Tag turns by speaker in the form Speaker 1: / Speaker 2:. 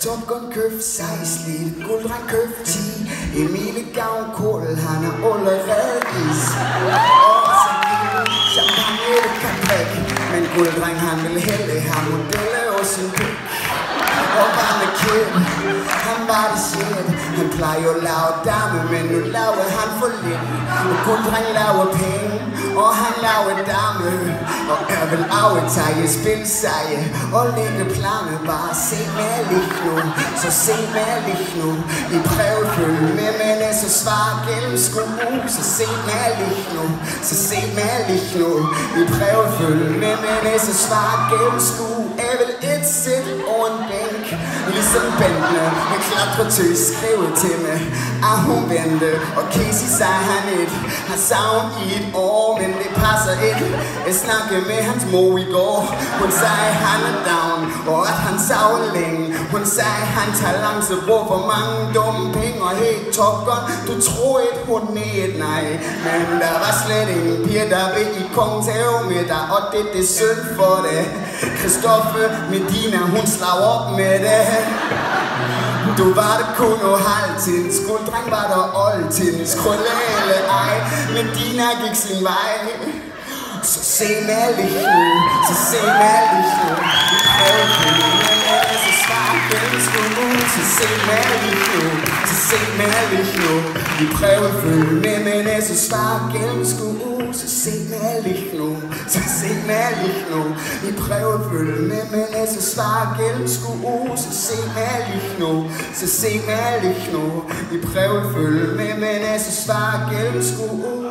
Speaker 1: Top Gun køf 16, Gulddreng køf 10. Emilie Gavn Kohl, han er allerede is. Champagne kan drikke, men Gulddreng han vil hellere have modeller og sin pik. Og Barne Kid, han var det shit. Han plejer at lave dame, men nu laver han for lidt. Og Gulddreng laver penge, og han laver dame. Og jeg vil aftage spilseje og lægge planer. Bare se mig lige nu, så se mig lige nu. I prøver følge med, men så svar gennemskue. Så se mig lige nu, så se mig lige nu. I prøver følge med, men så svar gennemskue. Jeg vil et sæt over en bænk, ligesom Bentner. En klatretøs skrev til mig, at hun vente. Og Casey sagde han har savn i et år, men det passer ikke. Jeg snakkede med hans mor i går. Hun sagde han er down, og at han savner længe. Hun sagde han tager langt, så bruger for mange dumme penge. Og helt Top Gun, du tror ikke hun er et nej. Men der var slet ingen piger, der vil i kongens have med dig. Og det er synd for det. Christoffer Medina, hun slag op med det. Du var det kun og halvtidens, Gulddreng var der oldtidens, krøllale ej, Medina gik sin vej. Så se mig lige nu, så se mig lige nu. Vi prøver på det, så svar gennemskue. Så se mig lige nu, så se mig lige nu. Vi prøver at følge med, men så svar gennemskue. Så se mig lige nu, så se mig lige nu. Vi prøver at følge med, men så svar gennemskue. Så se mig lige nu, så se mig lige nu. Vi prøver at følge med, men så svar gennemskue.